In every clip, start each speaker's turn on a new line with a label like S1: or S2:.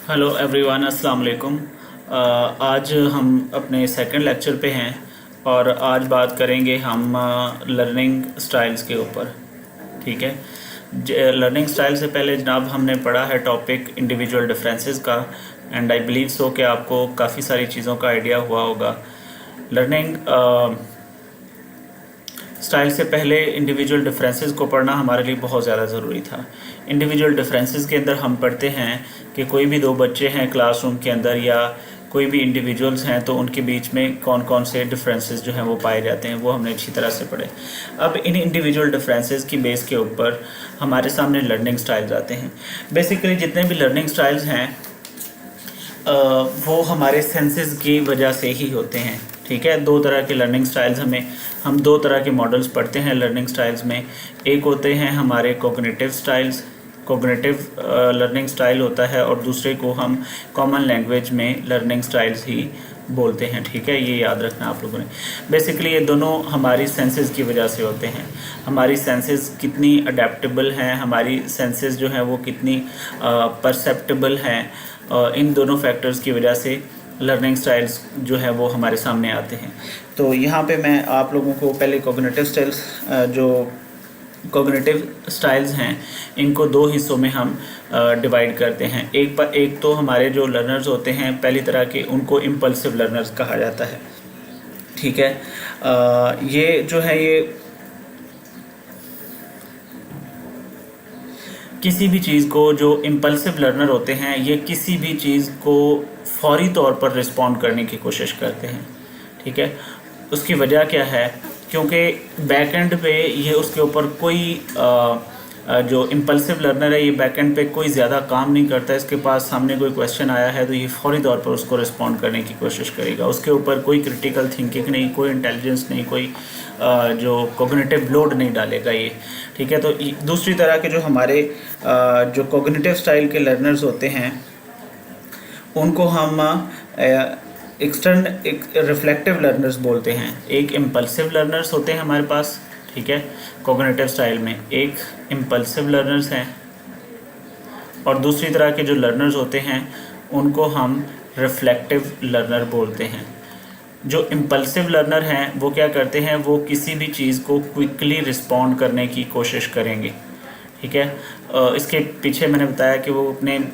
S1: Hello everyone, अस्सलाम वालेकुम। आज हम अपने सेकंड लेक्चर पे हैं और आज बात करेंगे हम लर्निंग स्टाइल्स के ऊपर। ठीक है। लर्निंग स्टाइल से पहले जनाब हमने पढ़ा है टॉपिक इंडिविजुअल डिफरेंसेस का, एंड आई बिलीव सो कि आपको काफ़ी सारी चीज़ों का आइडिया हुआ होगा। लर्निंग स्टाइल से पहले इंडिविजुअल डिफरेंसेस को पढ़ना हमारे लिए बहुत ज़्यादा ज़रूरी था। इंडिविजुअल डिफरेंसेस के अंदर हम पढ़ते हैं कि कोई भी दो बच्चे हैं क्लासरूम के अंदर या कोई भी इंडिविजुअल्स हैं तो उनके बीच में कौन कौन से डिफरेंसेस जो हैं वो पाए जाते हैं, वो हमने अच्छी तरह से पढ़े। अब इन इंडिविजुअल डिफरेंसेस की बेस के ऊपर हमारे सामने लर्निंग स्टाइल्स आते हैं। बेसिकली जितने भी लर्निंग स्टाइल्स हैं वो हमारे सेंसेस की वजह से ही होते हैं। ठीक है। दो तरह के लर्निंग स्टाइल्स हम दो तरह के मॉडल्स पढ़ते हैं लर्निंग स्टाइल्स में। एक होते हैं हमारे cognitive styles, cognitive learning style होता है, और दूसरे को हम कॉमन लैंग्वेज में लर्निंग स्टाइल्स ही बोलते हैं। ठीक है, ये याद रखना आप लोगों ने। बेसिकली ये दोनों हमारी सेंसेस की वजह से होते हैं। हमारी सेंसेस कितनी अडेप्टेबल हैं, हमारी सेंसेस जो हैं वो कितनी परसेप्टेबल हैं, इन दोनों फैक्टर्स की वजह से लर्निंग स्टाइल्स जो है वो हमारे सामने आते हैं। तो यहाँ पे मैं आप लोगों को पहले कोग्निटिव स्टाइल्स जो कोग्निटिव स्टाइल्स हैं इनको दो हिस्सों में हम डिवाइड करते हैं। एक तो हमारे जो लर्नर्स होते हैं पहली तरह के, उनको इम्पल्सिव लर्नर्स कहा जाता है। ठीक है। ये जो है ये किसी भी चीज़ को, जो इम्पल्सिव लर्नर होते हैं ये किसी भी चीज़ को फौरी तौर पर रिस्पॉन्ड करने की कोशिश करते हैं। ठीक है। उसकी वजह क्या है? क्योंकि बैक एंड पे ये उसके ऊपर कोई जो इम्पल्सिव लर्नर है ये बैक एंड पे कोई ज़्यादा काम नहीं करता। इसके पास सामने कोई क्वेश्चन आया है तो ये फौरी तौर पर उसको रिस्पॉन्ड करने की कोशिश करेगा। उसके ऊपर कोई क्रिटिकल थिंकिंग नहीं, कोई इंटेलिजेंस नहीं, कोई जो कोग्निटिव लोड नहीं डालेगा ये। ठीक है। तो दूसरी तरह के जो हमारे जो कोग्निटिव स्टाइल के लर्नर्स होते हैं उनको हम एक रिफ्लेक्टिव लर्नर्स बोलते हैं। एक इम्पल्सिव लर्नर्स होते हैं हमारे पास। ठीक है। कोग्निटिव स्टाइल में एक इम्पल्सिव लर्नर्स हैं और दूसरी तरह के जो लर्नर्स होते हैं उनको हम रिफ्लेक्टिव लर्नर बोलते हैं। जो इम्पल्सिव लर्नर हैं वो क्या करते हैं, वो किसी भी चीज़ को क्विकली रिस्पॉन्ड करने की कोशिश करेंगे। ठीक है। इसके पीछे मैंने बताया कि वो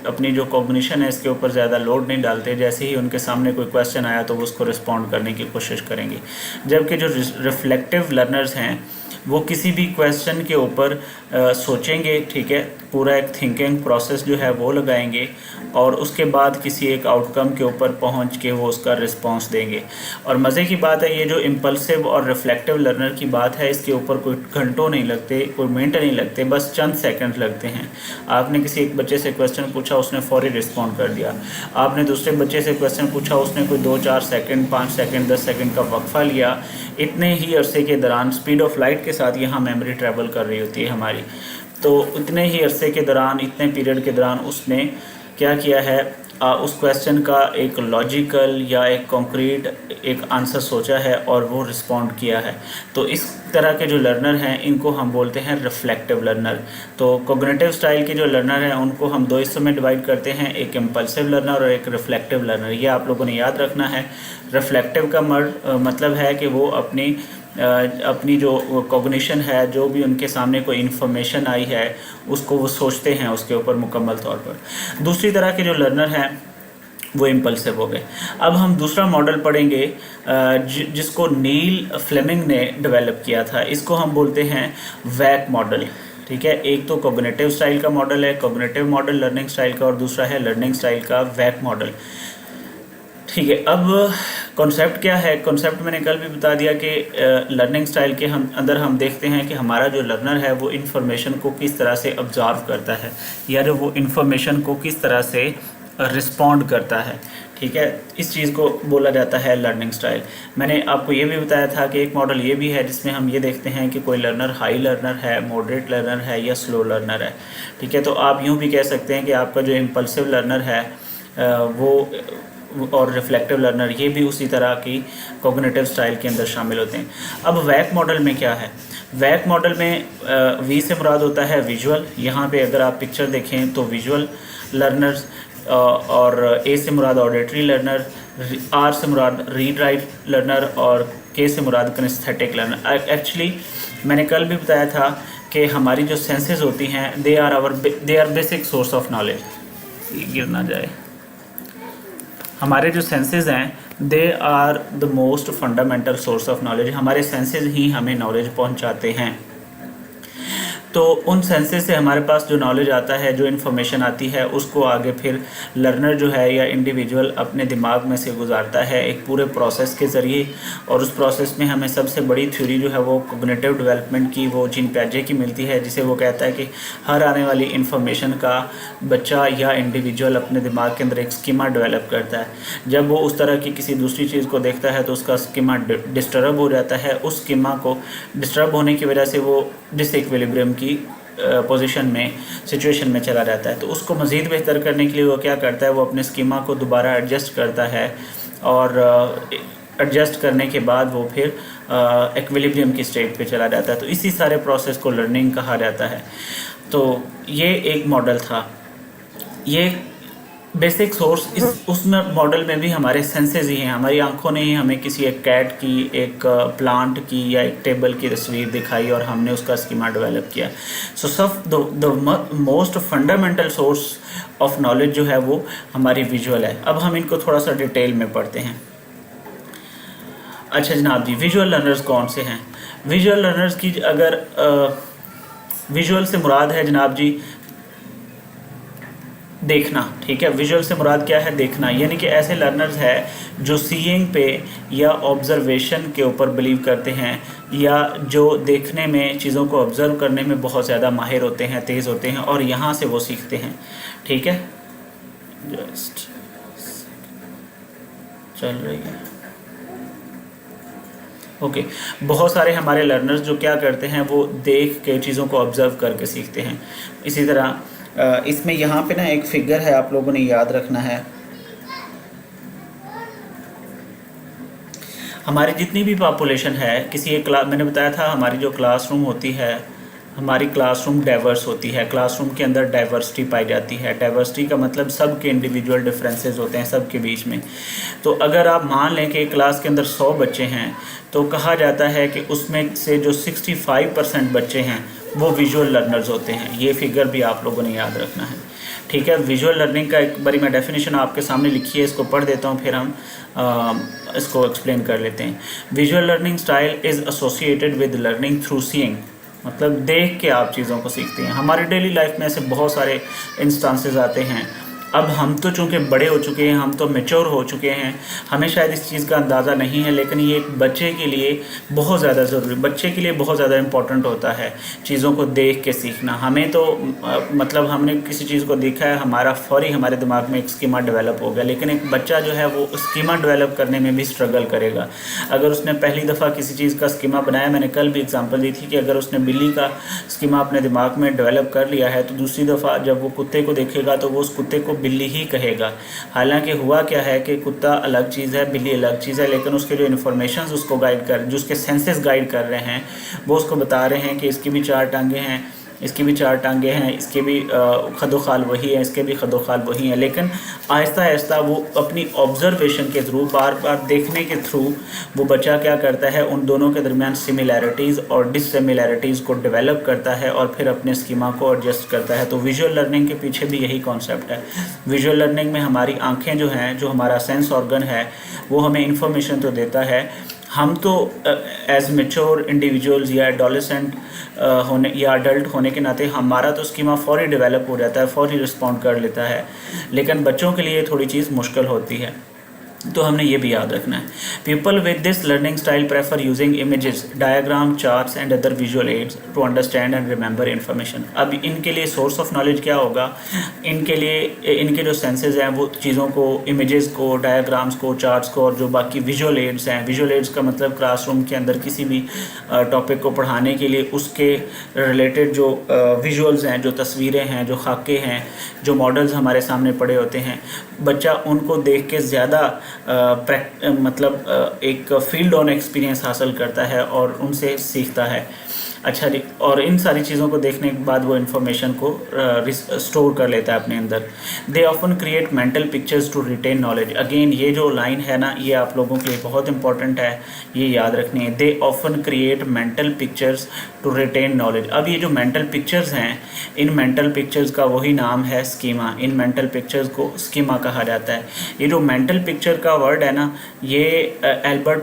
S1: अपनी जो कॉग्निशन है इसके ऊपर ज़्यादा लोड नहीं डालते। जैसे ही उनके सामने कोई क्वेश्चन आया तो वो उसको रिस्पॉन्ड करने की कोशिश करेंगे। जबकि जो रिफ्लेक्टिव लर्नर्स हैं वो किसी भी क्वेश्चन के ऊपर सोचेंगे। ठीक है। पूरा एक थिंकिंग प्रोसेस जो है वो लगाएंगे और उसके बाद किसी एक आउटकम के ऊपर पहुंच के वो उसका रिस्पांस देंगे। और मज़े की बात है ये जो इम्पल्सिव और रिफ्लेक्टिव लर्नर की बात है इसके ऊपर कोई घंटों नहीं लगते, कोई मिनट नहीं लगते, बस चंद सेकंड लगते हैं। आपने किसी एक बच्चे से क्वेश्चन पूछा, उसने फौरी रिस्पॉन्ड कर दिया। आपने दूसरे बच्चे से क्वेश्चन पूछा, उसने कोई 2-4 सेकंड, 5 सेकंड, 10 सेकंड का वक्फा लिया। इतने ही अरसे के दौरान स्पीड ऑफ लाइट के साथ यहाँ मेमोरी ट्रैवल कर रही होती है हमारी। तो इतने ही अरसे के दौरान, इतने पीरियड के दौरान उसने क्या किया है, उस क्वेश्चन का एक लॉजिकल या एक कॉन्क्रीट एक आंसर सोचा है और वो रिस्पॉन्ड किया है। तो इस तरह के जो लर्नर हैं इनको हम बोलते हैं रिफ्लेक्टिव लर्नर। तो कोग्निटिव स्टाइल के जो लर्नर हैं उनको हम दो हिस्सों में डिवाइड करते हैं, एक इम्पल्सिव लर्नर और एक रिफ्लेक्टिव लर्नर। ये आप लोगों ने याद रखना है। रिफ्लेक्टिव का मतलब है कि वो अपनी जो कॉग्निशन है, जो भी उनके सामने कोई इन्फॉर्मेशन आई है उसको वो सोचते हैं उसके ऊपर मुकम्मल तौर पर। दूसरी तरह के जो लर्नर हैं वो इम्पल्सिव हो गए। अब हम दूसरा मॉडल पढ़ेंगे जिसको नील फ्लेमिंग ने डेवलप किया था। इसको हम बोलते हैं वैक मॉडल। ठीक है। एक तो कोग्निटिव स्टाइल का मॉडल है, कोग्निटिव मॉडल लर्निंग स्टाइल का, और दूसरा है लर्निंग स्टाइल का वैक मॉडल। ठीक है। अब कॉन्सेप्ट क्या है? कॉन्सेप्ट मैंने कल भी बता दिया कि लर्निंग स्टाइल के अंदर हम देखते हैं कि हमारा जो लर्नर है वो इन्फॉर्मेशन को किस तरह से ऑब्जर्व करता है या जो वो इन्फॉर्मेशन को किस तरह से रिस्पॉन्ड करता है। ठीक है। इस चीज़ को बोला जाता है लर्निंग स्टाइल। मैंने आपको ये भी बताया था कि एक मॉडल ये भी है जिसमें हम ये देखते हैं कि कोई लर्नर हाई लर्नर है, मॉडरेट लर्नर है या स्लो लर्नर है। ठीक है। तो आप यूँ भी कह सकते हैं कि आपका जो इम्पल्सिव लर्नर है वो और रिफ्लेक्टिव लर्नर ये भी उसी तरह की कॉग्निटिव स्टाइल के अंदर शामिल होते हैं। अब वैक मॉडल में क्या है? वैक मॉडल में वी से मुराद होता है विजुअल। यहाँ पे अगर आप पिक्चर देखें तो विजुअल लर्नर्स और ए से मुराद ऑडिटरी लर्नर, आर से मुराद रीड राइट लर्नर और के से मुराद किनेस्थेटिक लर्नर। एक्चुअली मैंने कल भी बताया था कि हमारी जो सेंसेस होती हैं they are basic source of knowledge. गिर ना जाए। हमारे जो सेंसेस हैं they are the most fundamental source of knowledge. हमारे सेंसेस ही हमें नॉलेज पहुंचाते हैं। तो उन सेंसेस से हमारे पास जो नॉलेज आता है, जो इन्फॉर्मेशन आती है, उसको आगे फिर लर्नर जो है या इंडिविजुअल अपने दिमाग में से गुजारता है एक पूरे प्रोसेस के ज़रिए। और उस प्रोसेस में हमें सबसे बड़ी थ्योरी जो है वो कॉग्निटिव डेवलपमेंट की, वो जीन पियाजे की मिलती है, जिसे वो कहता है कि हर आने वाली इन्फॉर्मेशन का बच्चा या इंडिविजुअल अपने दिमाग के अंदर एक स्कीमा डेवलप करता है। जब वो उस तरह की किसी दूसरी चीज़ को देखता है तो उसका स्कीमा डिस्टर्ब हो जाता है। उस स्कीमा को डिस्टर्ब होने की वजह से वो डिसइक्विलिब्रियम की पोजीशन में, सिचुएशन में चला जाता है। तो उसको मज़ीद बेहतर करने के लिए वो क्या करता है, वो अपने स्कीमा को दोबारा एडजस्ट करता है और एडजस्ट करने के बाद वो फिर इक्विलिब्रियम की स्टेट पे चला जाता है। तो इसी सारे प्रोसेस को लर्निंग कहा जाता है। तो ये एक मॉडल था, ये बेसिक सोर्स। इस उसमें मॉडल में भी हमारे सेंसेस ही हैं। हमारी आंखों ने ही हमें किसी एक कैट की, एक प्लांट की या एक टेबल की तस्वीर दिखाई और हमने उसका स्कीमा डेवलप किया। सो सब the most fundamental source of knowledge जो है वो हमारी विजुअल है। अब हम इनको थोड़ा सा डिटेल में पढ़ते हैं। अच्छा जनाब जी, विजुअल लर्नर्स कौन से हैं? विजुअल लर्नर्स की अगर विजुअल से मुराद है जनाब जी देखना, ठीक है। विजुअल से मुराद क्या है? देखना। यानी कि ऐसे लर्नर्स है जो सीइंग पे या ऑब्जर्वेशन के ऊपर बिलीव करते हैं, या जो देखने में, चीज़ों को ऑब्ज़र्व करने में बहुत ज़्यादा माहिर होते हैं, तेज़ होते हैं और यहाँ से वो सीखते हैं, ठीक है। जस्ट चल रही है, ओके। बहुत सारे हमारे लर्नर्स जो क्या करते हैं, वो देख के चीज़ों को ऑब्ज़र्व करके सीखते हैं। इसी तरह इसमें यहाँ पे ना एक फिगर है, आप लोगों ने याद रखना है। हमारी जितनी भी पॉपुलेशन है, किसी एक क्लास, मैंने बताया था हमारी जो क्लासरूम होती है, हमारी क्लासरूम डाइवर्स होती है। क्लासरूम के अंदर डाइवर्सिटी पाई जाती है। डाइवर्सिटी का मतलब सब के इंडिविजुअल डिफरेंसेस होते हैं सब के बीच में। तो अगर आप मान लें कि क्लास के अंदर 100 बच्चे हैं, तो कहा जाता है कि उसमें से जो 65% बच्चे हैं वो विजुअल लर्नर्स होते हैं। ये फिगर भी आप लोगों ने याद रखना है, ठीक है। विजुअल लर्निंग का एक बारी मैं डेफिनेशन आपके सामने लिखी है, इसको पढ़ देता हूँ, फिर हम इसको एक्सप्लेन कर लेते हैं। Visual learning style is associated with learning through seeing, मतलब देख के आप चीज़ों को सीखते हैं। हमारी डेली लाइफ में ऐसे बहुत सारे इंस्टांसेस आते हैं। अब हम तो चूँकि बड़े हो चुके हैं, हम तो मैच्योर हो चुके हैं, हमें शायद इस चीज़ का अंदाज़ा नहीं है, लेकिन ये एक बच्चे के लिए बहुत ज़्यादा ज़रूरी, बच्चे के लिए बहुत ज़्यादा इम्पॉर्टेंट होता है चीज़ों को देख के सीखना। हमें तो मतलब हमने किसी चीज़ को देखा है, हमारा फौरी हमारे दिमाग में एक स्कीमा डेवलप हो गया, लेकिन एक बच्चा जो है वो स्कीमा डेवलप करने में भी स्ट्रगल करेगा। अगर उसने पहली दफ़ा किसी चीज़ का स्कीमा बनाया, मैंने कल भी एग्जाम्पल दी थी कि अगर उसने बिल्ली का स्कीमा अपने दिमाग में डेवलप कर लिया है, तो दूसरी दफ़ा जब वो कुत्ते को देखेगा तो वो उस कुत्ते को बिल्ली ही कहेगा। हालांकि हुआ क्या है कि कुत्ता अलग चीज़ है, बिल्ली अलग चीज़ है, लेकिन उसके जो इन्फॉर्मेशन उसको गाइड कर, जो उसके सेंसेस गाइड कर रहे हैं, वो उसको बता रहे हैं कि इसकी भी 4 टांगें हैं, इसकी भी 4 टांगें हैं, इसके भी खदोखाल वही है, इसके भी खदोखाल वही है। लेकिन आहिस्ता आहिस्ता वो अपनी ऑब्जर्वेशन के थ्रू, बार बार देखने के थ्रू, वो बच्चा क्या करता है, उन दोनों के दरमियान सिमिलैरिटीज़ और डिससिमिलैरिटीज़ को डेवलप करता है और फिर अपने स्कीमा को एडजस्ट करता है। तो विजुअल लर्निंग के पीछे भी यही कॉन्सेप्ट है। विजुअल लर्निंग में हमारी आँखें जो हैं, जो हमारा सेंस ऑर्गन है, वो हमें इंफॉर्मेशन तो देता है। हम तो एज मेच्योर इंडिविजुअल्स या एडोलेसेंट होने या अडल्ट होने के नाते हमारा तो स्कीमा फौरी डेवलप हो जाता है, फौरी रिस्पॉन्ड कर लेता है, लेकिन बच्चों के लिए थोड़ी चीज़ मुश्किल होती है। तो हमने ये भी याद रखना है। People with this learning style prefer using images, diagram, charts and other visual aids to understand and remember information. अब इनके लिए सोर्स ऑफ नॉलेज क्या होगा? इनके लिए इनके जो सेंसेस हैं वो चीज़ों को, इमेजेस को, डायग्राम्स को, चार्ट्स को और जो बाकी विजुअल एड्स हैं, विजुअल एड्स का मतलब क्लासरूम के अंदर किसी भी टॉपिक को पढ़ाने के लिए उसके रिलेटेड जो विजुअल्स हैं, जो तस्वीरें हैं, जो खाके हैं, जो मॉडल्स हमारे सामने पड़े होते हैं, बच्चा उनको देख के ज़्यादा मतलब एक फील्ड ऑन एक्सपीरियंस हासिल करता है और उनसे सीखता है। अच्छा जी, और इन सारी चीज़ों को देखने के बाद वो इन्फॉर्मेशन को स्टोर कर लेता है अपने अंदर। They often create mental pictures to retain knowledge. Again ये जो लाइन है ना, ये आप लोगों के लिए बहुत इंपॉर्टेंट है, ये याद रखनी है। They often create mental pictures to retain knowledge. अब ये जो मेंटल पिक्चर्स हैं, इन मेंटल पिक्चर्स का वही नाम है स्कीमा। इन मेंटल पिक्चर्स को स्कीमा कहा जाता है। ये जो मेंटल पिक्चर का वर्ड है ना, ये एल्बर्ट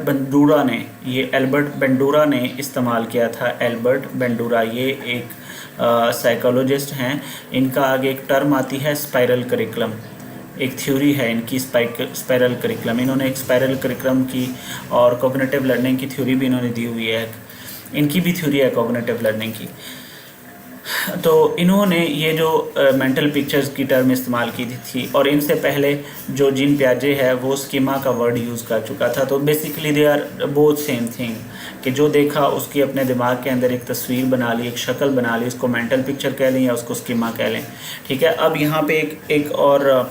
S1: बंडूरा ने इस्तेमाल किया था। एल्बर्ट बंडूरा, ये एक साइकोलॉजिस्ट हैं। इनका आगे एक टर्म आती है स्पाइरल करिकुलम, एक थ्योरी है इनकी स्पाइरल करिकुलम। इन्होंने एक स्पाइरल करिकुलम की और कॉग्निटिव लर्निंग की थ्योरी भी इन्होंने दी हुई है। इनकी भी थ्योरी है कॉग्निटिव लर्निंग की। तो इन्होंने ये जो मेंटल पिक्चर्स की टर्म इस्तेमाल की थी, और इनसे पहले जो जीन पियाजे है वो स्कीमा का वर्ड यूज़ कर चुका था। तो basically they are both same thing, कि जो देखा उसकी अपने दिमाग के अंदर एक तस्वीर बना ली, एक शक्ल बना ली, उसको मेंटल पिक्चर कह लें या उसको स्कीमा कह लें। ठीक है। अब यहाँ पे एक और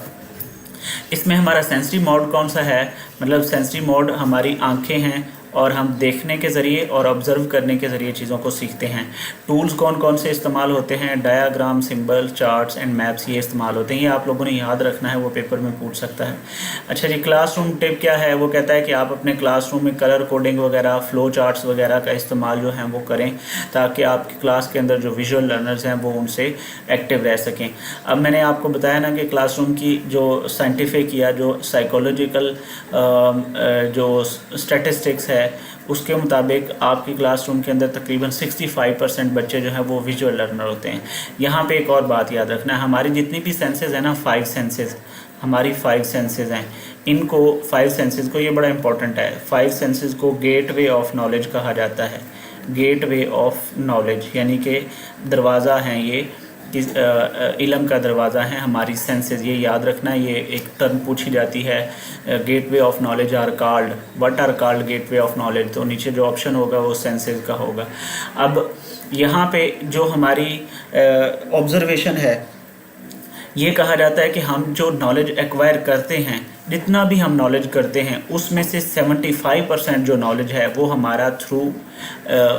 S1: इसमें हमारा सेंसरी मोड कौन सा है, मतलब सेंसरी मोड हमारी आंखें हैं और हम देखने के ज़रिए और ऑब्ज़र्व करने के ज़रिए चीज़ों को सीखते हैं। टूल्स कौन कौन से इस्तेमाल होते हैं, diagram, symbol, charts and maps, ये इस्तेमाल होते हैं। ये आप लोगों ने याद रखना है, वो पेपर में पूछ सकता है। अच्छा जी, क्लासरूम टिप क्या है, वो कहता है कि आप अपने क्लासरूम में कलर कोडिंग वगैरह, फ्लो चार्ट्स वगैरह का इस्तेमाल जो है वो करें, ताकि आपकी क्लास के अंदर जो विजुअल लर्नर्स हैं वो उनसे एक्टिव रह सकें। अब मैंने आपको बताया ना कि क्लासरूम की जो साइंटिफिक या जो साइकोलॉजिकल जो स्टैटिस्टिक्स है, उसके मुताबिक आपकी क्लासरूम के अंदर तकरीबन 65% बच्चे जो हैं वो विजुअल लर्नर होते हैं। यहाँ पे एक और बात याद रखना है, हमारी जितनी भी सेंसेस हैं ना, 5 सेंसेस, हमारी 5 सेंसेस हैं, इनको 5 सेंसेस को, ये बड़ा इंपॉर्टेंट है, 5 सेंसेस को गेटवे ऑफ नॉलेज कहा जाता है। गेटवे ऑफ नॉलेज यानी कि दरवाज़ा हैं ये, इल्म का दरवाज़ा है हमारी सेंसेस। ये याद रखना, ये एक टर्म पूछी जाती है। Gateway of knowledge are called, what are called gateway of knowledge, तो नीचे जो ऑप्शन होगा वो सेंसेस का होगा। अब यहाँ पे जो हमारी ऑब्जर्वेशन है, ये कहा जाता है कि हम जो नॉलेज एक्वायर करते हैं, जितना भी हम नॉलेज करते हैं, उसमें से 75% जो नॉलेज है वो हमारा थ्रू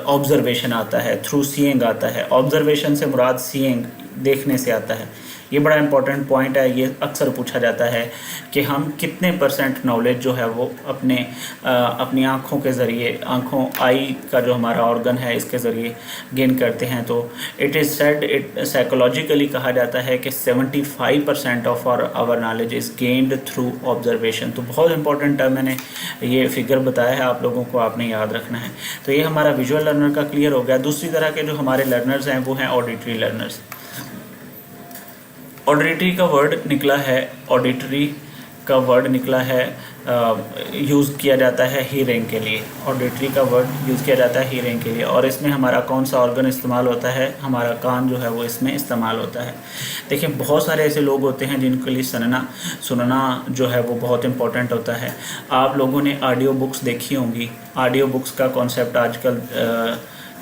S1: ऑब्जर्वेशन आता है, थ्रू सीइंग आता है। ऑब्जर्वेशन से मुराद सीइंग, देखने से आता है। ये बड़ा इंपॉर्टेंट पॉइंट है, ये अक्सर पूछा जाता है कि हम कितने % नॉलेज जो है वो अपनी आँखों के ज़रिए, आँखों, आई का जो हमारा ऑर्गन है, इसके ज़रिए गेन करते हैं। तो it is said, it psychologically कहा जाता है कि 75% of our knowledge is gained through observation. तो बहुत इंपॉर्टेंट है, मैंने ये फिगर बताया है आप लोगों को, आपने याद रखना है। तो ये हमारा विजुअल लर्नर का क्लियर हो गया। दूसरी तरह के जो हमारे लर्नर्स हैं वो हैं ऑडिटरी लर्नर्स। ऑडिटरी का वर्ड निकला है, ऑडिटरी का वर्ड निकला है, यूज़ किया जाता है हीयरिंग के लिए। ऑडिटरी का वर्ड यूज़ किया जाता है हीयरिंग के लिए, और इसमें हमारा कौन सा ऑर्गन इस्तेमाल होता है, हमारा कान जो है वो इसमें इस्तेमाल होता है। देखिए, बहुत सारे ऐसे लोग होते हैं जिनके लिए सुनना जो है वो बहुत इंपॉर्टेंट होता है। आप लोगों ने ऑडियो बुक्स देखी होंगी। ऑडियो बुक्स का कॉन्सेप्ट आजकल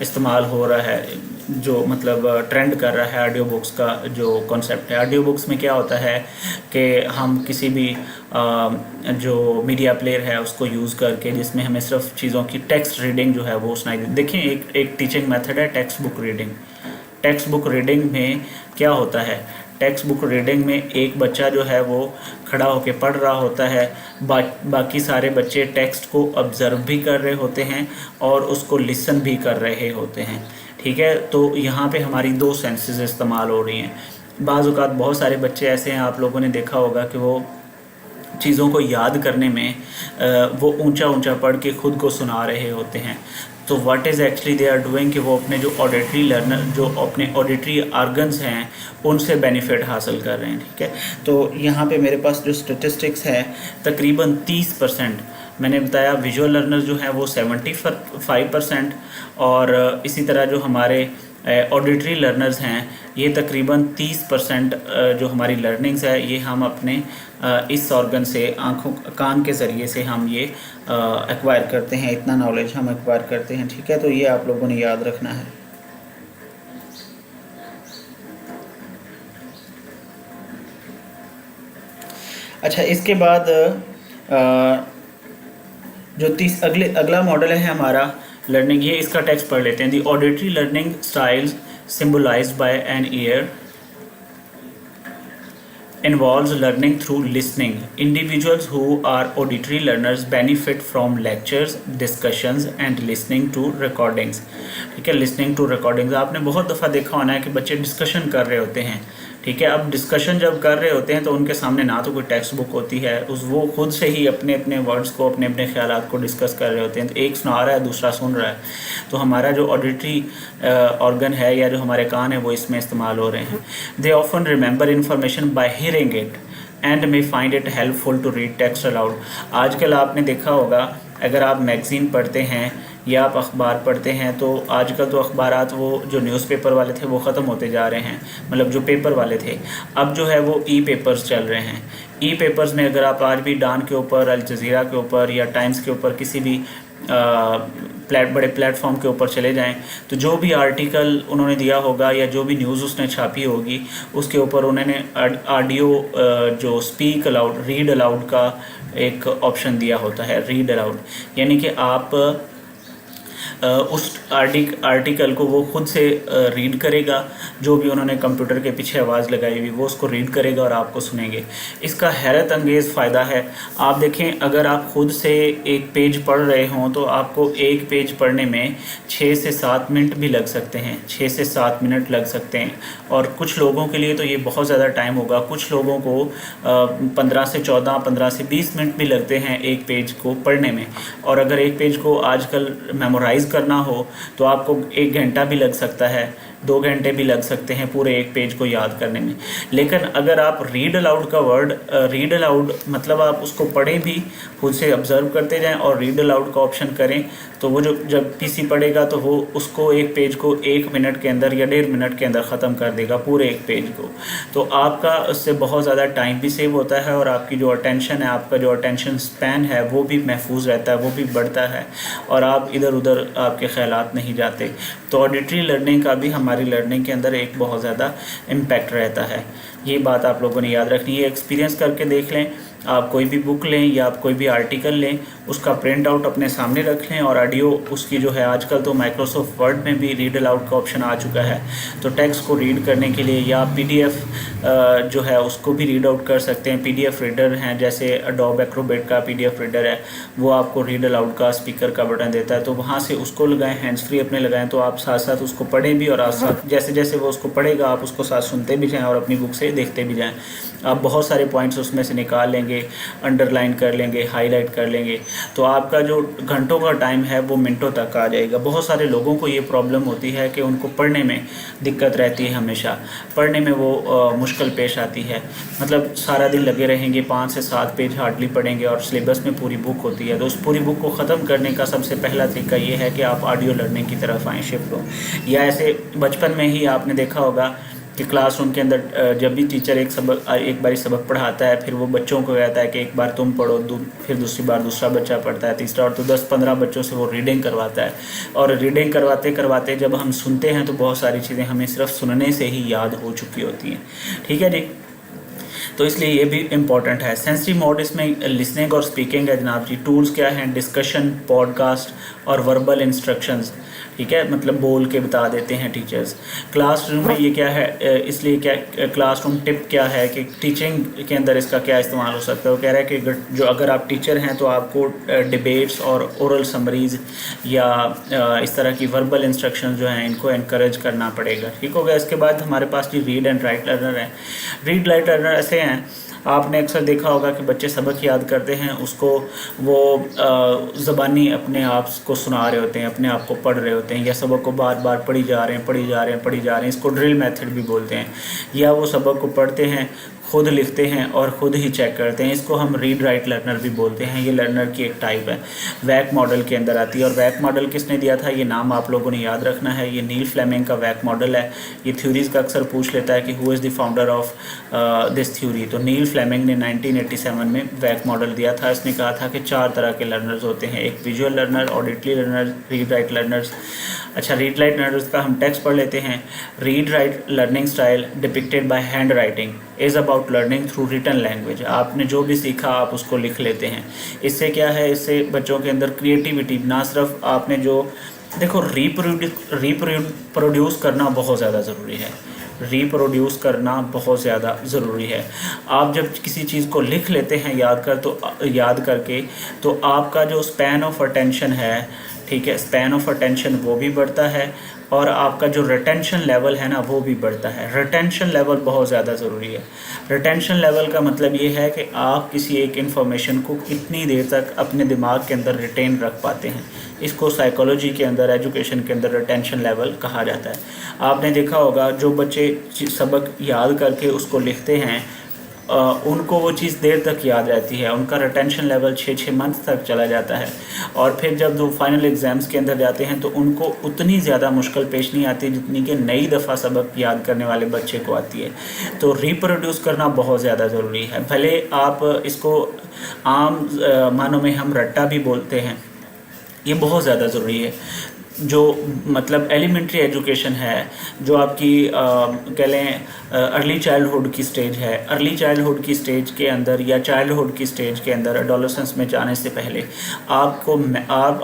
S1: इस्तेमाल हो रहा है, जो मतलब ट्रेंड कर रहा है। ऑडियो बुक्स का जो कॉन्सेप्ट है, ऑडियो बुक्स में क्या होता है कि हम किसी भी जो मीडिया प्लेयर है उसको यूज़ करके, जिसमें हमें सिर्फ चीज़ों की टेक्स्ट रीडिंग जो है वो सुनाई दे। देखिए, एक टीचिंग मेथड है text book reading. Text book reading में क्या होता है, टेक्स्ट बुक रीडिंग में एक बच्चा जो है वो खड़ा होकर पढ़ रहा होता है, बाकी सारे बच्चे टेक्स्ट को ऑब्ज़र्व भी कर रहे होते हैं और उसको लिसन भी कर रहे होते हैं। ठीक है। तो यहाँ पे हमारी 2 सेंसेस इस्तेमाल हो रही हैं। बाज़ औक़ात बहुत सारे बच्चे ऐसे हैं, आप लोगों ने देखा होगा कि वो चीज़ों को याद करने में वो ऊंचा ऊंचा पढ़ के ख़ुद को सुना रहे होते हैं। तो what is actually they are doing कि वो अपने जो ऑडिटरी लर्नर, जो अपने ऑडिटरी ऑर्गन्स हैं, उनसे बेनिफिट हासिल कर रहे हैं। ठीक है। तो यहाँ पे मेरे पास जो स्टेटिस्टिक्स है, तकरीबन 30%, मैंने बताया विजुअल लर्नर जो हैं वो 75%, और इसी तरह जो हमारे ऑडिटरी लर्नर्स हैं, ये तकरीबन 30% जो हमारी लर्निंग्स है, ये हम अपने इस ऑर्गन से, आँखों, कान के ज़रिए से हम ये एक्वायर करते हैं। इतना नॉलेज हम एक्वायर करते हैं। ठीक है। तो ये आप लोगों ने याद रखना है। अच्छा, इसके बाद जो अगला मॉडल है हमारा लर्निंग, ये इसका टेक्स्ट पढ़ लेते हैं। The auditory learning styles symbolized by an ear involves learning through listening. Individuals who are auditory learners benefit from lectures, discussions and listening to recordings. ठीक है, listening to recordings आपने बहुत दफ़ा देखा होना है कि बच्चे डिस्कशन कर रहे होते हैं। ठीक है, अब डिस्कशन जब कर रहे होते हैं तो उनके सामने ना तो कोई टेक्स्ट बुक होती है, वो खुद से ही अपने अपने वर्ड्स को, अपने अपने ख्यालात को डिस्कस कर रहे होते हैं। तो एक सुना रहा है, दूसरा सुन रहा है। तो हमारा जो ऑडिटरी ऑर्गन है या जो हमारे कान है वो इसमें इस्तेमाल हो रहे हैं। They often remember information by hearing it and may find it helpful to read text aloud. आजकल आपने देखा होगा, अगर आप मैगज़ीन पढ़ते हैं या आप अखबार पढ़ते हैं तो आजकल तो अखबारात वो जो न्यूज़पेपर वाले थे वो ख़त्म होते जा रहे हैं, मतलब जो पेपर वाले थे। अब जो है वो ई पेपर्स चल रहे हैं। ई पेपर्स में अगर आप आज भी डॉन के ऊपर, अल जज़ीरा के ऊपर या टाइम्स के ऊपर किसी भी बड़े प्लेटफॉर्म के ऊपर चले जाएं तो जो भी आर्टिकल उन्होंने दिया होगा या जो भी न्यूज़ उसने छापी होगी उसके ऊपर उन्होंने ऑडियो जो स्पीक अलाउड, रीड अलाउड का एक ऑप्शन दिया होता है, रीड अलाउड। यानी कि आप उस आर्टिकल को वो खुद से रीड करेगा, जो भी उन्होंने कंप्यूटर के पीछे आवाज़ लगाई हुई वो उसको रीड करेगा और आपको सुनेंगे। इसका हैरत अंगेज़ फ़ायदा है। आप देखें, अगर आप खुद से एक पेज पढ़ रहे हों तो आपको एक पेज पढ़ने में 6 से 7 मिनट भी लग सकते हैं, 6 से 7 मिनट लग सकते हैं। और कुछ लोगों के लिए तो ये बहुत ज़्यादा टाइम होगा, कुछ लोगों को 15 से 14, 15 से 20 मिनट भी लगते हैं एक पेज को पढ़ने में। और अगर एक पेज को आजकल मेमोराइज़ करना हो तो आपको 1 घंटा भी लग सकता है, 2 घंटे भी लग सकते हैं पूरे एक पेज को याद करने में। लेकिन अगर आप रीड अलाउड का वर्ड, रीड अलाउड मतलब आप उसको पढ़ें भी, खुद से ऑब्ज़र्व करते जाएं और रीड अलाउड का ऑप्शन करें तो वो जो जब पीसी पढ़ेगा तो वो उसको एक पेज को 1 मिनट के अंदर या 1.5 मिनट के अंदर ख़त्म कर देगा पूरे एक पेज को। तो आपका उससे बहुत ज़्यादा टाइम भी सेव होता है और आपकी जो अटेंशन है, आपका जो अटेंशन स्पैन है वो भी महफूज रहता है, वो भी बढ़ता है और आप इधर उधर आपके ख्यालात नहीं जाते। तो ऑडिटरी लर्निंग का भी हमारी लर्निंग के अंदर एक बहुत ज़्यादा इम्पैक्ट रहता है। ये बात आप लोगों ने याद रखनी है। एक्सपीरियंस करके देख लें, आप कोई भी बुक लें या आप कोई भी आर्टिकल लें, उसका प्रिंट आउट अपने सामने रख लें और ऑडियो उसकी जो है, आजकल तो माइक्रोसॉफ्ट वर्ड में भी रीड अलाउड का ऑप्शन आ चुका है। तो टेक्स्ट को रीड करने के लिए या पीडीएफ जो है उसको भी रीड आउट कर सकते हैं। पीडीएफ रीडर हैं, जैसे एडोब एक्रोबैट का पीडीएफ रीडर है, वो आपको रीड अलाउड का स्पीकर का बटन देता है। तो वहाँ से उसको लगाएं, हैंड्स फ्री अपने लगाएं, तो आप साथ साथ उसको पढ़ें भी और आप साथ जैसे जैसे वो उसको पढ़ेगा आप उसको साथ सुनते भी जाएँ और अपनी बुक से देखते भी जाएँ। आप बहुत सारे पॉइंट्स उसमें से निकाल लेंगे, अंडरलाइन कर लेंगे, हाईलाइट कर लेंगे, तो आपका जो घंटों का टाइम है वो मिनटों तक आ जाएगा। बहुत सारे लोगों को ये प्रॉब्लम होती है कि उनको पढ़ने में दिक्कत रहती है, हमेशा पढ़ने में वो मुश्किल पेश आती है। मतलब सारा दिन लगे रहेंगे, 5 से 7 पेज हार्डली पढ़ेंगे और सिलेबस में पूरी बुक होती है। तो उस पूरी बुक को ख़त्म करने का सबसे पहला तरीका ये है कि आप ऑडियो लर्निंग की तरफ आएँ, शिफ्ट हो। या ऐसे बचपन में ही आपने देखा होगा कि क्लासरूम के अंदर जब भी टीचर एक बारी सबक पढ़ाता है, फिर वो बच्चों को कहता है कि एक बार तुम पढ़ो, फिर दूसरी बार दूसरा बच्चा पढ़ता है, तीसरा, और तो 10-15 बच्चों से वो रीडिंग करवाता है। और रीडिंग करवाते करवाते जब हम सुनते हैं तो बहुत सारी चीज़ें हमें सिर्फ सुनने से ही याद हो चुकी होती हैं। ठीक है जी, तो इसलिए ये भी इम्पॉर्टेंट है। सेंसरी मोड इसमें लिसनिंग और स्पीकिंग है जनाब जी। टूल्स क्या हैं? डिस्कशन, पॉडकास्ट और वर्बल इंस्ट्रक्शंस। ठीक है, मतलब बोल के बता देते हैं टीचर्स। क्लासरूम में ये क्या है, इसलिए क्या क्लासरूम टिप क्या है कि टीचिंग के अंदर इसका क्या इस्तेमाल हो सकता है। वो कह रहा है कि जो अगर आप टीचर हैं तो आपको डिबेट्स और ओरल समरीज़ या इस तरह की वर्बल इंस्ट्रक्शन जो हैं इनको इनकरेज करना पड़ेगा। ठीक हो गया। इसके बाद हमारे पास जी रीड एंड राइट लर्नर है। रीड राइट लर्नर ऐसे हैं, आपने अक्सर देखा होगा कि बच्चे सबक याद करते हैं, उसको वो ज़बानी अपने आप को सुना रहे होते हैं, अपने आप को पढ़ रहे होते हैं, या सबक को बार बार पढ़ी जा रहे हैं। इसको ड्रिल मेथड भी बोलते हैं। या वो सबक को पढ़ते हैं, खुद लिखते हैं और ख़ुद ही चेक करते हैं। इसको हम रीड राइट लर्नर भी बोलते हैं। ये लर्नर की एक टाइप है, वैक मॉडल के अंदर आती है। और वैक मॉडल किसने दिया था, ये नाम आप लोगों ने याद रखना है। ये नील फ्लेमिंग का वैक मॉडल है। ये थ्योरीज़ का अक्सर पूछ लेता है कि who is the founder of this theory. तो नील फ्लेमिंग ने 1987 में वैक मॉडल दिया था। इसने कहा था कि 4 तरह के लर्नर्स होते हैं, एक visual learner, auditory learner, read write learners. अच्छा, रीड राइट लर्नर्स का हम टेक्स्ट पढ़ लेते हैं। Read write learning style depicted by hand writing is about learning through written language. आपने जो भी सीखा आप उसको लिख लेते हैं। इससे क्या है, इससे बच्चों के अंदर क्रिएटिविटी, ना सिर्फ आपने जो देखो रिप्रोड्यूस करना बहुत ज़्यादा ज़रूरी है। रिप्रोड्यूस करना बहुत ज़्यादा ज़रूरी है। आप जब किसी चीज़ को लिख लेते हैं याद करके, तो आपका जो स्पैन ऑफ अटेंशन है, ठीक है, स्पैन ऑफ अटेंशन वो भी बढ़ता है, और आपका जो रिटेंशन लेवल है ना वो भी बढ़ता है। रिटेंशन लेवल बहुत ज़्यादा ज़रूरी है। रिटेंशन लेवल का मतलब ये है कि आप किसी एक इन्फॉर्मेशन को कितनी देर तक अपने दिमाग के अंदर रिटेन रख पाते हैं। इसको साइकोलॉजी के अंदर, एजुकेशन के अंदर रिटेंशन लेवल कहा जाता है। आपने देखा होगा जो बच्चे सबक याद करके उसको लिखते हैं, उनको वो चीज़ देर तक याद रहती है, उनका रिटेंशन लेवल 6 मंथ तक चला जाता है। और फिर जब वो फाइनल एग्ज़ाम्स के अंदर जाते हैं तो उनको उतनी ज़्यादा मुश्किल पेश नहीं आती जितनी कि नई दफ़ा सबक याद करने वाले बच्चे को आती है। तो रिप्रोड्यूस करना बहुत ज़्यादा ज़रूरी है। भले आप इसको आम मानों में हम रट्टा भी बोलते हैं, ये बहुत ज़्यादा ज़रूरी है। जो मतलब एलिमेंट्री एजुकेशन है, जो आपकी कह लें अर्ली चाइल्डहुड की स्टेज है, अर्ली चाइल्डहुड की स्टेज के अंदर या चाइल्डहुड की स्टेज के अंदर एडोलेसेंस में जाने से पहले आप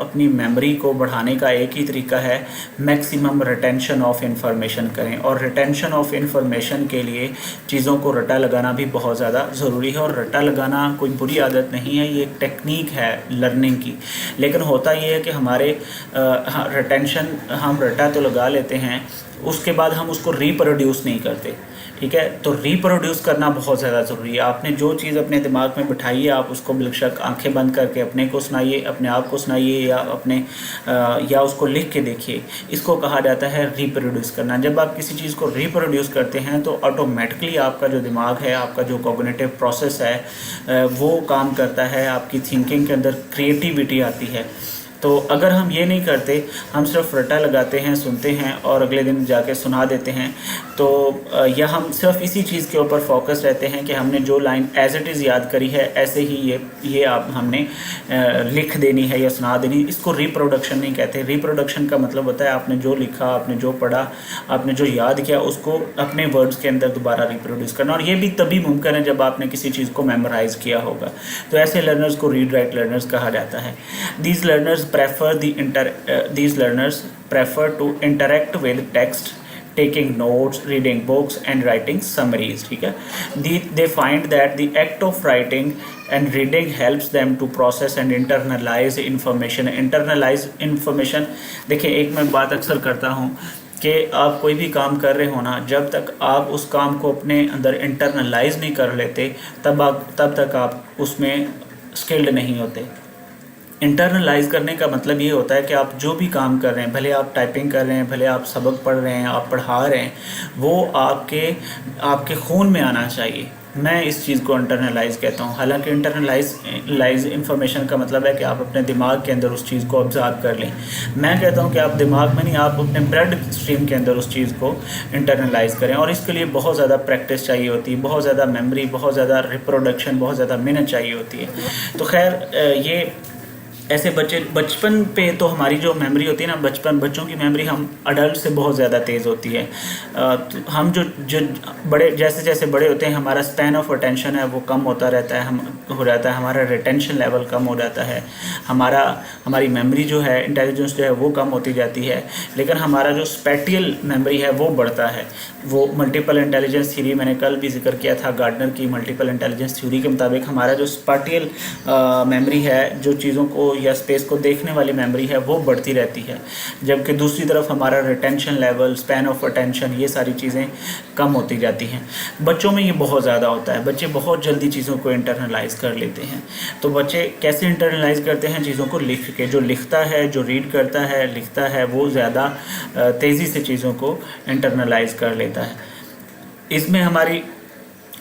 S1: अपनी मेमोरी को बढ़ाने का एक ही तरीका है, मैक्सिमम रिटेंशन ऑफ इंफॉर्मेशन करें। और रिटेंशन ऑफ इंफॉर्मेशन के लिए चीज़ों को रट्टा लगाना भी बहुत ज़्यादा ज़रूरी है। और रट्टा लगाना कोई बुरी आदत नहीं है, ये एक टेक्निक है लर्निंग की। लेकिन होता ये है कि हमारे रिटेंशन, हम रट्टा तो लगा लेते हैं, उसके बाद हम उसको रिप्रोड्यूस नहीं करते, ठीक है। तो रिप्रोड्यूस करना बहुत ज़्यादा ज़रूरी है। आपने जो चीज़ अपने दिमाग में बिठाई है, आप उसको बेशक आंखें बंद करके अपने को सुनाइए, अपने आप को सुनाइए, या उसको लिख के देखिए। इसको कहा जाता है रिप्रोड्यूस करना। जब आप किसी चीज़ को रिप्रोड्यूस करते हैं तो ऑटोमेटिकली आपका जो दिमाग है, आपका जो कॉग्निटिव प्रोसेस है वो काम करता है, आपकी थिंकिंग के अंदर क्रिएटिविटी आती है। तो अगर हम ये नहीं करते, हम सिर्फ रट्टा लगाते हैं, सुनते हैं और अगले दिन जाके सुना देते हैं, तो या हम सिर्फ इसी चीज़ के ऊपर फोकस रहते हैं कि हमने जो लाइन एज इट इज़ याद करी है ऐसे ही ये आप हमने लिख देनी है या सुना देनी, इसको रिप्रोडक्शन नहीं कहते। रिप्रोडक्शन का मतलब होता है आपने जो लिखा, आपने जो पढ़ा, आपने जो याद किया, उसको अपने वर्ड्स के अंदर दोबारा रिप्रोड्यूस करना। और ये भी तभी मुमकिन है जब आपने किसी चीज़ को मेमोराइज़ किया होगा। तो ऐसे लर्नर्स को रीड राइट लर्नर्स कहा जाता है। These learners prefer to interact with text, taking notes, reading books and writing summaries, ठीक है। They find that the act of writing and reading helps them to process and internalize information. Internalize information, देखिए एक मैं बात अक्सर करता हूँ कि आप कोई भी काम कर रहे हो ना, जब तक आप उस काम को अपने अंदर इंटरनलाइज नहीं कर लेते तब तक आप उसमें स्किल्ड नहीं होते। इंटरनलाइज करने का मतलब ये होता है कि आप जो भी काम कर रहे हैं, भले आप टाइपिंग कर रहे हैं, भले आप सबक पढ़ रहे हैं, आप पढ़ा रहे हैं, वो आपके खून में आना चाहिए। मैं इस चीज़ को इंटरनलाइज कहता हूँ। हालांकि इंटरनलाइज इंफॉर्मेशन का मतलब है कि आप अपने दिमाग के अंदर उस चीज़ को ऑब्जर्व कर लें। मैं कहता हूँ कि आप दिमाग में नहीं, आप अपने ब्लड स्ट्रीम के अंदर उस चीज़ को इंटरनलाइज करें। और इसके लिए बहुत ज़्यादा प्रैक्टिस चाहिए होती है, बहुत ज़्यादा मेमोरी, बहुत ज़्यादा रिप्रोडक्शन, बहुत ज़्यादा मेहनत चाहिए होती है। तो खैर ये ऐसे बचपन पे तो हमारी जो मेमोरी होती है ना, बच्चों की मेमोरी हम अडल्ट से बहुत ज़्यादा तेज़ होती है। तो हम जो जैसे बड़े होते हैं, हमारा स्पैन ऑफ अटेंशन है वो कम होता रहता है, हमारा रिटेंशन लेवल कम हो जाता है, हमारी मेमोरी जो है, इंटेलिजेंस जो है वो कम होती जाती है। लेकिन हमारा जो स्पैटियल मेमोरी है वो बढ़ता है। वो मल्टीपल इंटेलिजेंस थ्योरी मैंने कल भी जिक्र किया था, गार्डनर की मल्टीपल इंटेलिजेंस थ्योरी के मुताबिक हमारा जो स्पैटियल मेमोरी है, जो चीज़ों को या स्पेस को देखने वाली मेमोरी है, वो बढ़ती रहती है। जबकि दूसरी तरफ हमारा retention level, span of attention, ये सारी चीज़ें कम होती जाती हैं। बच्चों में ये बहुत ज़्यादा होता है, बच्चे बहुत जल्दी चीज़ों को इंटरनलाइज कर लेते हैं। तो बच्चे कैसे इंटरनलाइज करते हैं? चीज़ों को लिख के। जो लिखता है, जो रीड करता है, लिखता है, वो ज़्यादा तेज़ी से चीज़ों को इंटरनलाइज कर लेता है। इसमें हमारी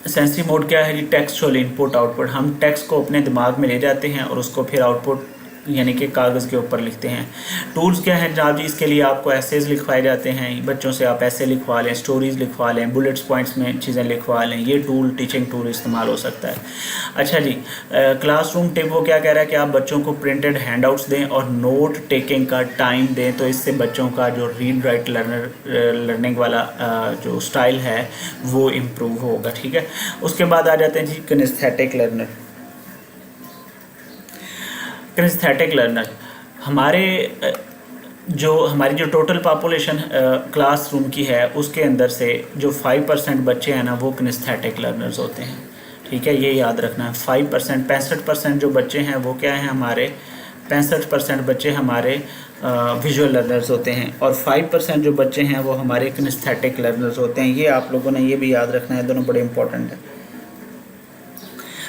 S1: सेंसरी मोड क्या है जी? Textual input output. हम टेक्स्ट को अपने दिमाग में ले जाते हैं और उसको फिर आउटपुट यानी कि कागज़ के ऊपर लिखते हैं। टूल्स क्या हैं जनाब जी? इसके लिए आपको एसेज लिखवाए जाते हैं, बच्चों से आप ऐसे लिखवा लें, स्टोरीज़ लिखवा लें, बुलेट्स पॉइंट्स में चीज़ें लिखवा लें। ये टूल, टीचिंग टूल इस्तेमाल हो सकता है। अच्छा जी, क्लासरूम टिप वो क्या कह रहा है कि आप बच्चों को प्रिंटेड हैंडआउट्स दें और नोट टेकिंग का टाइम दें, तो इससे बच्चों का जो रीड राइट लर्निंग वाला जो स्टाइल है वो इम्प्रूव होगा, ठीक है। उसके बाद आ जाते हैं जी किनेस्थेटिक लर्नर। किनेस्थेटिक लर्नर हमारे जो हमारी जो टोटल पॉपुलेशन क्लासरूम की है उसके अंदर से जो 5% बच्चे हैं ना वो किनेस्थेटिक लर्नर्स होते हैं। ठीक है, ये याद रखना है। 5%, 65% जो बच्चे हैं वो क्या हैं हमारे, 65% बच्चे हमारे विजुअल लर्नर्स होते हैं, और 5% जो बच्चे हैं वो हमारे किनेस्थेटिक लर्नर्स होते हैं। ये आप लोगों ने ये भी याद रखना है, दोनों बड़े इंपॉर्टेंट हैं।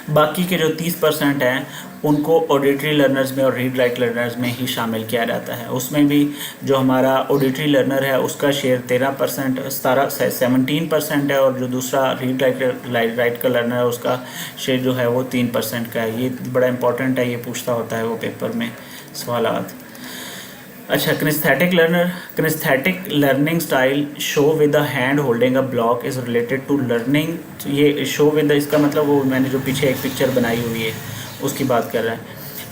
S1: बाकी के जो 30% हैं उनको ऑडिटरी लर्नर्स में और रीड राइट लर्नर्स में ही शामिल किया जाता है। उसमें भी जो हमारा ऑडिटरी लर्नर है उसका शेयर 17% है, और जो दूसरा रीड राइट का लर्नर है उसका शेयर जो है वो 3% का है। ये बड़ा इंपॉर्टेंट है, ये पूछता होता है वो पेपर में सवालात। अच्छा, kinesthetic learning style show with the hand holding a block is related to learning. ये शो विद इसका मतलब वो मैंने जो पीछे एक पिक्चर बनाई हुई है उसकी बात कर रहा है।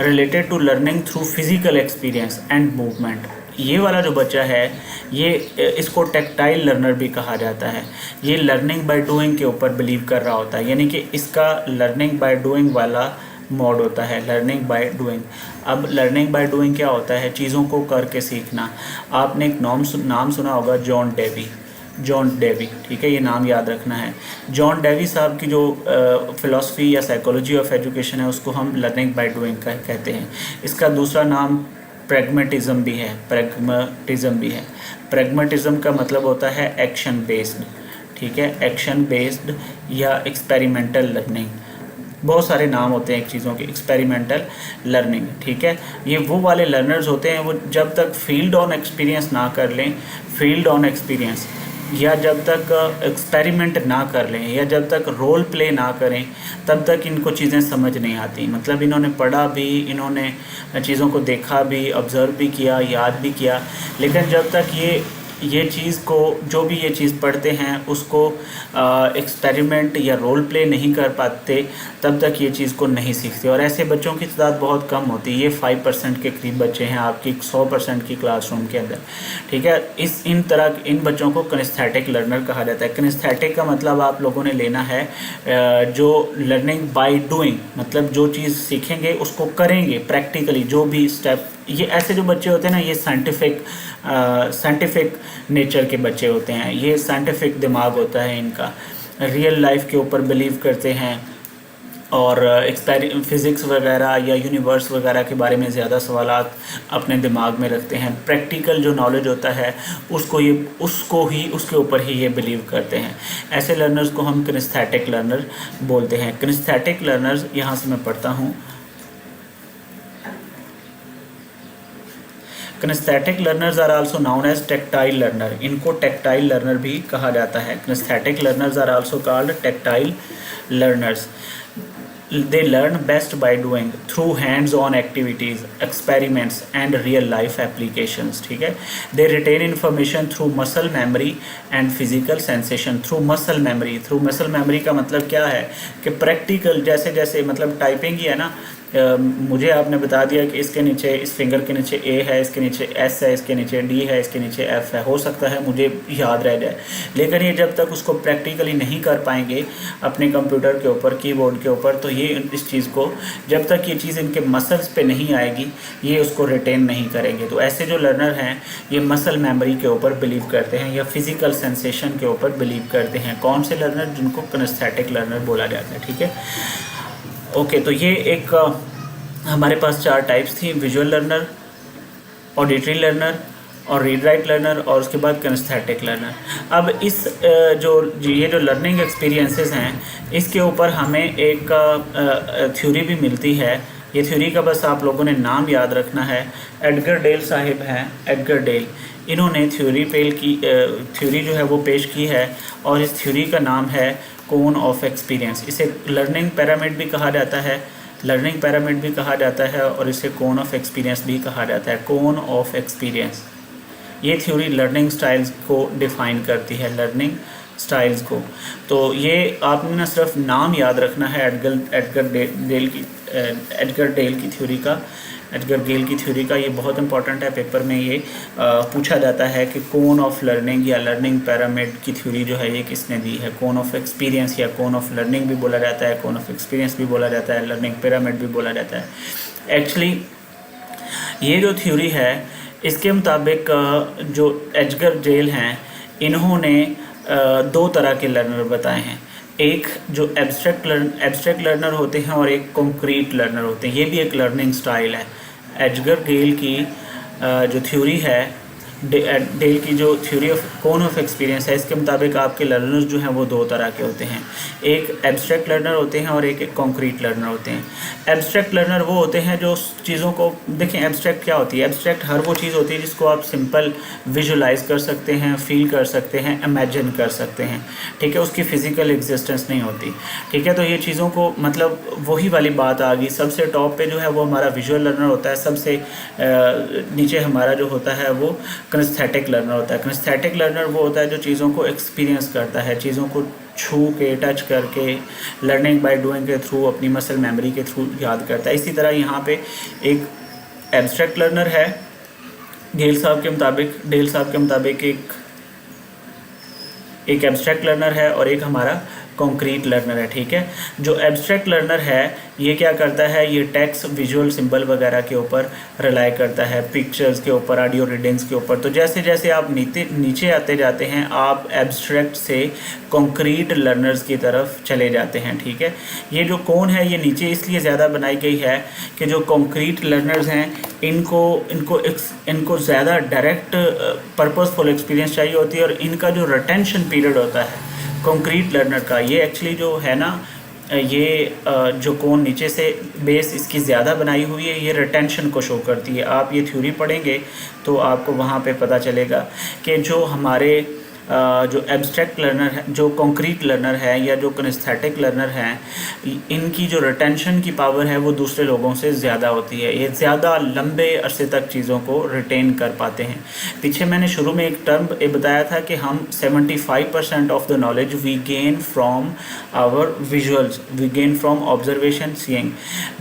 S1: Related to learning through physical experience and movement. ये वाला जो बच्चा है ये इसको टेक्टाइल लर्नर भी कहा जाता है। ये लर्निंग बाय डूइंग के ऊपर बिलीव कर रहा होता है, यानी कि इसका लर्निंग बाय डूइंग वाला मोड होता है, लर्निंग बाय डूइंग। अब लर्निंग बाय डूइंग क्या होता है, चीज़ों को करके सीखना। आपने एक नाम सुना होगा, जॉन डेवी। ठीक है, ये नाम याद रखना है। जॉन डेवी साहब की जो फ़िलासफ़ी या साइकोलॉजी ऑफ एजुकेशन है उसको हम लर्निंग बाय डूइंग का कहते हैं। इसका दूसरा नाम प्रैग्मेटिज़म भी है। प्रैग्मेटिज़म का मतलब होता है एक्शन बेस्ड। ठीक है, एक्शन बेस्ड या एक्सपेरिमेंटल लर्निंग, बहुत सारे नाम होते हैं एक चीज़ों के। एक्सपेरिमेंटल लर्निंग, ठीक है, ये वो वाले लर्नर्स होते हैं वो जब तक फील्ड ऑन एक्सपीरियंस ना कर लें, या जब तक एक्सपेरिमेंट ना कर लें, या जब तक रोल प्ले ना करें, तब तक इनको चीज़ें समझ नहीं आती। मतलब इन्होंने पढ़ा भी, इन्होंने चीज़ों को देखा भी, ऑब्ज़र्व भी किया, याद भी किया, लेकिन जब तक ये चीज़ को, जो भी ये चीज़ पढ़ते हैं उसको एक्सपेरिमेंट या रोल प्ले नहीं कर पाते, तब तक ये चीज़ को नहीं सीखते। और ऐसे बच्चों की तादाद बहुत कम होती है। ये 5% के करीब बच्चे हैं आपकी 100% की क्लासरूम के अंदर। ठीक है, इन बच्चों को किनेस्थेटिक लर्नर कहा जाता है। किनेस्थेटिक का मतलब आप लोगों ने लेना है जो लर्निंग बाय डूइंग, मतलब जो चीज़ सीखेंगे उसको करेंगे प्रैक्टिकली, जो भी स्टेप। ये ऐसे जो बच्चे होते हैं ना, ये साइंटिफिक नेचर के बच्चे होते हैं। ये साइंटिफिक दिमाग होता है इनका, रियल लाइफ के ऊपर बिलीव करते हैं, और फिज़िक्स वगैरह या यूनिवर्स वगैरह के बारे में ज़्यादा सवालात अपने दिमाग में रखते हैं। प्रैक्टिकल जो नॉलेज होता है उसके ऊपर ही ये बिलीव करते हैं। ऐसे लर्नर्स को हम किनेस्थेटिक लर्नर बोलते हैं। किनेस्थेटिक लर्नर्स, यहाँ से मैं पढ़ता हूँ, kinesthetic learners are also known as tactile learner. इनको टेक्टाइल लर्नर भी कहा जाता है। Kinesthetic learners are also called tactile learners. They learn best by doing through hands-on activities, experiments and real life applications. ठीक है, they retain information through muscle memory and physical sensation. through muscle memory का मतलब क्या है कि practical, जैसे जैसे मतलब टाइपिंग ही है ना, मुझे आपने बता दिया कि इसके नीचे, इस फिंगर के नीचे ए है, इसके नीचे एस है, इसके नीचे डी है, इसके नीचे एफ है, हो सकता है मुझे याद रह जाए, लेकिन ये जब तक उसको प्रैक्टिकली नहीं कर पाएंगे अपने कंप्यूटर के ऊपर, कीबोर्ड के ऊपर, तो ये इस चीज़ को, जब तक ये चीज़ इनके मसल्स पे नहीं आएगी, ये उसको रिटेन नहीं करेंगे। तो ऐसे जो लर्नर हैं ये मसल मेमोरी के ऊपर बिलीव करते हैं या फिज़िकल सेंसेशन के ऊपर बिलीव करते हैं। कौन से लर्नर? जिनको किनेस्थेटिक लर्नर बोला जाता है। ठीक है, ओके, तो ये एक हमारे पास 4 टाइप्स थी, विजुअल लर्नर, ऑडिटरी लर्नर और रीड राइट लर्नर, और उसके बाद किनेस्थेटिक लर्नर। अब ये जो लर्निंग एक्सपीरियंसेस हैं, इसके ऊपर हमें एक थ्योरी भी मिलती है। ये थ्योरी का बस आप लोगों ने नाम याद रखना है। एडगर डेल साहिब हैं, एडगर डेल, इन्होंने थ्योरी जो है वो पेश की है, और इस थ्योरी का नाम है कोन ऑफ एक्सपीरियंस। इसे लर्निंग पिरामिड भी कहा जाता है, और इसे कोन ऑफ एक्सपीरियंस भी कहा जाता है। कोन ऑफ एक्सपीरियंस, ये थ्योरी लर्निंग स्टाइल्स को डिफ़ाइन करती है, लर्निंग स्टाइल्स को। तो ये आपने ना सिर्फ नाम याद रखना है एडगर गेल की थ्योरी का। ये बहुत इंपॉर्टेंट है, पेपर में ये पूछा जाता है कि कोन ऑफ लर्निंग या लर्निंग पिरामिड की थ्योरी जो है ये किसने दी है। कोन ऑफ एक्सपीरियंस या कोन ऑफ लर्निंग भी बोला जाता है, कोन ऑफ एक्सपीरियंस भी बोला जाता है, लर्निंग पिरामिड भी बोला जाता है। एक्चुअली ये जो थ्योरी है इसके मुताबिक जो एडगर जेल हैं इन्होंने दो तरह के लर्नर बताए हैं। एक जो एब्स्ट्रैक्ट लर्नर होते हैं और एक कॉन्क्रीट लर्नर होते हैं। ये भी एक लर्निंग स्टाइल है। एडगर गेल की जो थ्योरी है, डेल की जो theory of cone of experience है, इसके मुताबिक आपके लर्नर्स जो हैं वो दो तरह के होते हैं। एक एब्स्ट्रैक्ट लर्नर होते हैं और एक कॉन्क्रीट लर्नर होते हैं। एब्स्ट्रैक्ट लर्नर वो होते हैं जो चीज़ों को, देखें एब्स्ट्रैक्ट क्या होती है, एब्स्ट्रैक्ट हर वो चीज़ होती है जिसको आप सिंपल विजुलाइज कर सकते हैं, फील कर सकते हैं, इमेजिन कर सकते हैं, ठीक है, उसकी फ़िज़िकल एग्जिस्टेंस नहीं होती, ठीक है। तो ये चीज़ों को मतलब वही वाली बात आ गई। सबसे टॉप पे जो है वो हमारा विजुअल लर्नर होता है, सबसे नीचे हमारा जो होता है वो किनेस्थेटिक लर्नर होता है। किनेस्थेटिक लर्नर वो होता है जो चीज़ों को एक्सपीरियंस करता है, चीज़ों को छू के, टच करके, लर्निंग बाय डूइंग के थ्रू, अपनी मसल मेमोरी के थ्रू याद करता है। इसी तरह यहाँ पे एक एब्स्ट्रैक्ट लर्नर है डेल साहब के मुताबिक एक एब्स्ट्रैक्ट लर्नर है और एक हमारा कॉन्क्रीट लर्नर है, ठीक है। जो एब्स्ट्रैक्ट लर्नर है ये क्या करता है, ये टेक्स्ट, विजुअल, सिंबल वगैरह के ऊपर रिलाई करता है, पिक्चर्स के ऊपर, ऑडियो रीडिंग्स के ऊपर। तो जैसे जैसे आप नीचे आते जाते हैं आप एब्स्ट्रैक्ट से कॉन्क्रीट लर्नर्स की तरफ चले जाते हैं, ठीक है। ये जो कोन है ये नीचे इसलिए ज़्यादा बनाई गई है कि जो कॉन्क्रीट लर्नर्स हैं इनको ज़्यादा डायरेक्ट पर्पसफुल एक्सपीरियंस चाहिए होती है और इनका जो रिटेंशन पीरियड होता है कॉन्क्रीट लर्नर का, ये एक्चुअली जो है ना, ये जो कोन नीचे से बेस इसकी ज़्यादा बनाई हुई है, ये रिटेंशन को शो करती है। आप ये थ्योरी पढ़ेंगे तो आपको वहाँ पे पता चलेगा कि जो हमारे जो एब्स्ट्रैक्ट लर्नर है, जो कॉन्क्रीट लर्नर है या जो किनेस्थेटिक लर्नर हैं, इनकी जो रिटेंशन की पावर है वो दूसरे लोगों से ज़्यादा होती है। ये ज़्यादा लंबे अरसे तक चीज़ों को रिटेन कर पाते हैं। पीछे मैंने शुरू में एक टर्म ये बताया था कि हम 75% of the knowledge we gain from our visuals, we gain from observation, seeing,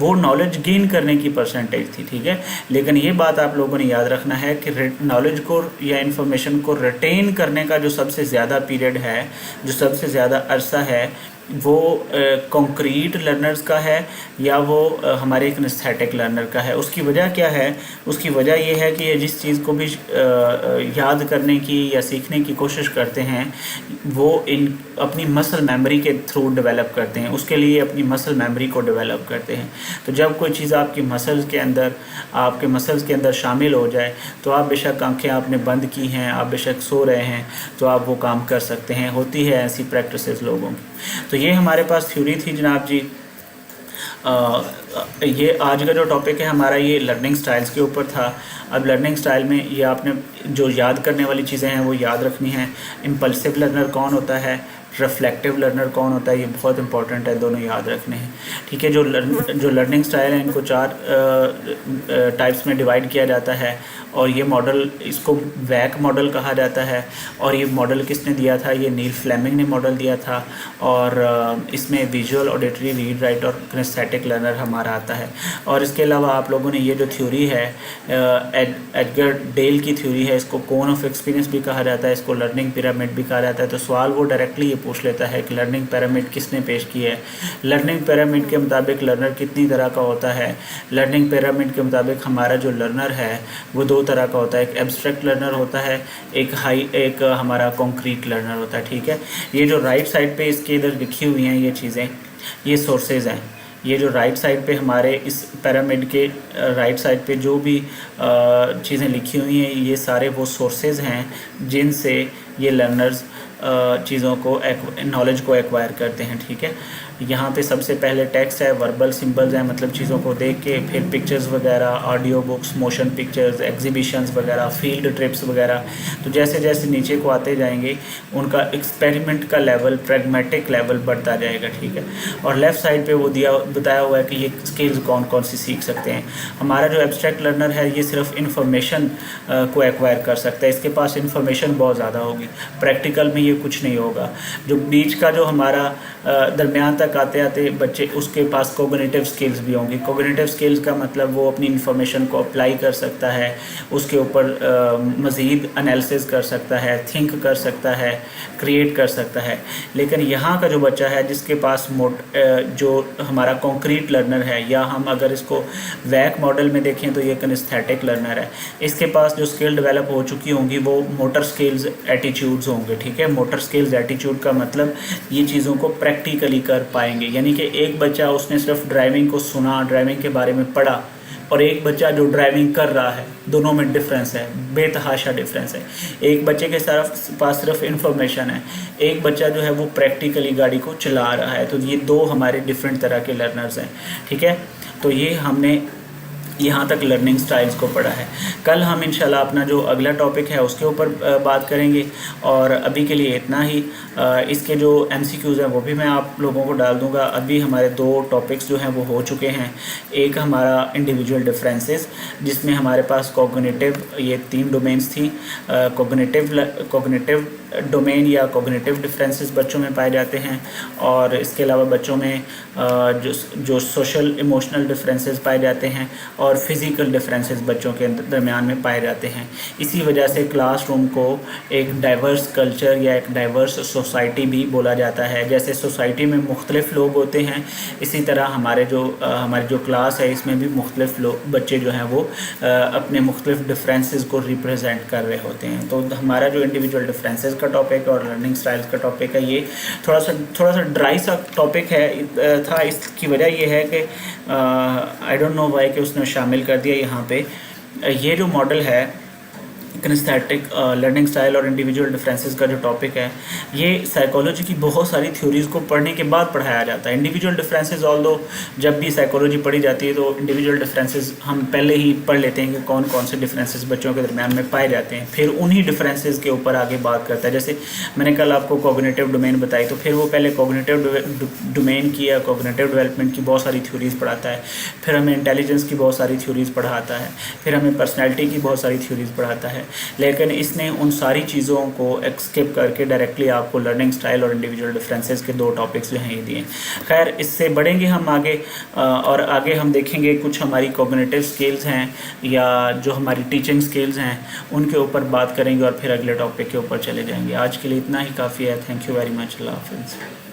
S1: वो नॉलेज गेन करने की परसेंटेज थी, ठीक है। लेकिन ये बात आप लोगों ने याद रखना है कि नॉलेज को या इन्फॉर्मेशन को रिटेन करने का जो सबसे ज़्यादा पीरियड है, जो सबसे ज़्यादा अरसा है, वो कॉन्क्रीट लर्नर्स का है या वो हमारे किनेस्थेटिक लर्नर का है। उसकी वजह क्या है? उसकी वजह ये है कि ये जिस चीज़ को भी याद करने की या सीखने की कोशिश करते हैं वो अपनी मसल मेमोरी के थ्रू डेवलप करते हैं, उसके लिए अपनी मसल मेमोरी को डेवलप करते हैं। तो जब कोई चीज़ आपके मसल्स के अंदर शामिल हो जाए तो आप बेशक आंखें आपने बंद की हैं, आप बेशक सो रहे हैं, तो आप वो काम कर सकते हैं। होती है ऐसी प्रैक्टिसेस लोगों की। तो ये हमारे पास थ्योरी थी जनाब जी। ये आज का जो टॉपिक है हमारा ये लर्निंग स्टाइल्स के ऊपर था। अब लर्निंग स्टाइल में ये आपने जो याद करने वाली चीज़ें हैं वो याद रखनी है। इम्पल्सिव लर्नर कौन होता है, रिफ्लेक्टिव लर्नर कौन होता है, ये बहुत इंपॉर्टेंट है, दोनों याद रखने हैं, ठीक है। जो लर्निंग स्टाइल है इनको 4 टाइप्स में डिवाइड किया जाता है और ये मॉडल, इसको वैक मॉडल कहा जाता है। और ये मॉडल किसने दिया था? ये नील फ्लेमिंग ने मॉडल दिया था। और इसमें विजुअल, ऑडिटरी, रीड, राइट और किनेस्थेटिक लर्नर हमारा आता है। और इसके अलावा आप लोगों ने ये जो थ्योरी है एडगर डेल की थ्योरी है, इसको कोन ऑफ एक्सपीरियंस भी कहा जाता है, इसको लर्निंग पिरामिड भी कहा जाता है। तो सवाल वो डायरेक्टली ये पूछ लेता है कि लर्निंग पिरामिड किसने पेश की है। लर्निंग पिरामिड के मुताबिक लर्नर कितनी तरह का होता है? लर्निंग पिरामिड के मुताबिक हमारा जो लर्नर है वो 2 तरह का होता है। एक एब्स्ट्रैक्ट लर्नर होता है, एक हमारा कॉन्क्रीट लर्नर होता है, ठीक है। ये जो राइट साइड पे इसके इधर लिखी हुई हैं ये चीज़ें, ये सोर्सेज हैं। ये जो राइट साइड पे हमारे इस पिरामिड के राइट साइड पे जो भी चीज़ें लिखी हुई हैं ये सारे वो सोर्सेज हैं जिनसे ये लर्नर्स चीज़ों को, नॉलेज को एक्वायर करते हैं, ठीक है। यहाँ पे सबसे पहले टेक्स्ट है, वर्बल सिंबल्स हैं, मतलब चीज़ों को देख के, फिर पिक्चर्स वगैरह, audio books, motion pictures, exhibitions वगैरह, फील्ड ट्रिप्स वगैरह। तो जैसे जैसे नीचे को आते जाएंगे उनका एक्सपेरिमेंट का लेवल, प्रैग्मेटिक लेवल बढ़ता जाएगा, ठीक है। और लेफ़्ट साइड पे वो बताया हुआ है कि ये स्किल्स कौन कौन सी सीख सकते हैं। हमारा जो एब्स्ट्रैक्ट लर्नर है ये सिर्फ इन्फॉर्मेशन को एक्वायर कर सकता है, इसके पास इन्फॉर्मेशन बहुत ज़्यादा होगी, प्रैक्टिकल में ये कुछ नहीं होगा। जो बीच का जो हमारा दरमियान तक तक आते आते बच्चे उसके पास कोग्निटिव स्किल्स भी होंगी। कोग्निटिव स्किल्स का मतलब वो अपनी इन्फॉर्मेशन को अप्लाई कर सकता है, उसके ऊपर मज़ीद एनालिसिस कर सकता है, थिंक कर सकता है, क्रिएट कर सकता है। लेकिन यहाँ का जो बच्चा है जिसके पास जो हमारा कॉन्क्रीट लर्नर है, या हम अगर इसको वैक मॉडल में देखें तो ये किनेस्थेटिक लर्नर है, इसके पास जो स्किल डेवलप हो चुकी होंगी वो मोटर स्किल्स एटीट्यूड्स होंगे। ठीक है, मोटर स्किल्स एटीट्यूड का मतलब ये चीज़ों को प्रैक्टिकली कर पाएंगे। यानी कि एक बच्चा उसने सिर्फ ड्राइविंग को सुना, ड्राइविंग के बारे में पढ़ा, और एक बच्चा जो ड्राइविंग कर रहा है, दोनों में डिफरेंस है, बेतहाशा डिफरेंस है। एक बच्चे के पास सिर्फ इन्फॉर्मेशन है, एक बच्चा जो है वो प्रैक्टिकली गाड़ी को चला रहा है। तो ये दो हमारे डिफरेंट तरह के लर्नर्स हैं। ठीक है, तो ये हमने यहाँ तक लर्निंग स्टाइल्स को पढ़ा है। कल हम इंशाल्लाह अपना जो अगला टॉपिक है उसके ऊपर बात करेंगे, और अभी के लिए इतना ही। इसके जो MCQs हैं वो भी मैं आप लोगों को डाल दूँगा। अभी हमारे 2 टॉपिक्स जो हैं वो हो चुके हैं। एक हमारा इंडिविजुअल डिफरेंसेस, जिसमें हमारे पास कॉग्निटिव, ये 3 डोमेन्स थी। कॉग्निटिव डोमेन या कॉग्निटिव डिफरेंसेस बच्चों में पाए जाते हैं, और इसके अलावा बच्चों में जो सोशल इमोशनल डिफरेंसेस पाए जाते हैं, और फिज़िकल डिफरेंसेस बच्चों के दरमियान में पाए जाते हैं। इसी वजह से क्लासरूम को एक डाइवर्स कल्चर या एक डाइवर्स सोसाइटी भी बोला जाता है। जैसे सोसाइटी में मुख्तलिफ लोग होते हैं, इसी तरह हमारी जो क्लास है इसमें भी मुख्तलिफ बच्चे जो हैं वो अपने मुख्तलिफ डिफरेंसेस को रिप्रेजेंट कर रहे होते हैं। तो हमारा जो इंडिविजुअल डिफरेंसेस का टॉपिक और लर्निंग स्टाइल्स का टॉपिक है, ये थोड़ा सा ड्राई सा टॉपिक था। इसकी वजह ये है कि आई डोंट नो वाई कि उसने शामिल कर दिया यहाँ पे। ये जो मॉडल है किनेस्थेटिक लर्निंग स्टाइल और इंडिविजुअल डिफरेंसेस का जो टॉपिक है, ये साइकोलॉजी की बहुत सारी थ्योरीज़ को पढ़ने के बाद पढ़ाया जाता है। इंडिविजुअल डिफरेंसेस ऑल्दो जब भी साइकोलॉजी पढ़ी जाती है तो इंडिविजुअल डिफरेंसेस हम पहले ही पढ़ लेते हैं कि कौन कौन से डिफरेंसेस बच्चों के दरमियान में पाए जाते हैं, फिर उन्हीं डिफरेंसेस के ऊपर आगे बात करता है। जैसे मैंने कल आपको कॉग्निटिव डोमेन बताई, तो फिर वो पहले कॉग्निटिव डोमेन की या कॉग्निटिव डेवलपमेंट की बहुत सारी थ्योरीज़ पढ़ाता है, फिर हमें इंटेलिजेंस की बहुत सारी थ्योरीज़ पढ़ाता है, फिर हमें पर्सनैलिटी की बहुत सारी थ्योरीज़ पढ़ाता है। लेकिन इसने उन सारी चीज़ों को स्किप करके डायरेक्टली आपको लर्निंग स्टाइल और इंडिविजुअल डिफरेंसेस के 2 टॉपिक्स जो हैं ये दिए। खैर, इससे बढ़ेंगे हम आगे, और आगे हम देखेंगे कुछ हमारी कॉग्निटिव स्किल्स हैं या जो हमारी टीचिंग स्किल्स हैं उनके ऊपर बात करेंगे, और फिर अगले टॉपिक के ऊपर चले जाएंगे। आज के लिए इतना ही काफ़ी है। Thank you very much. अल्लाह हाफिज़।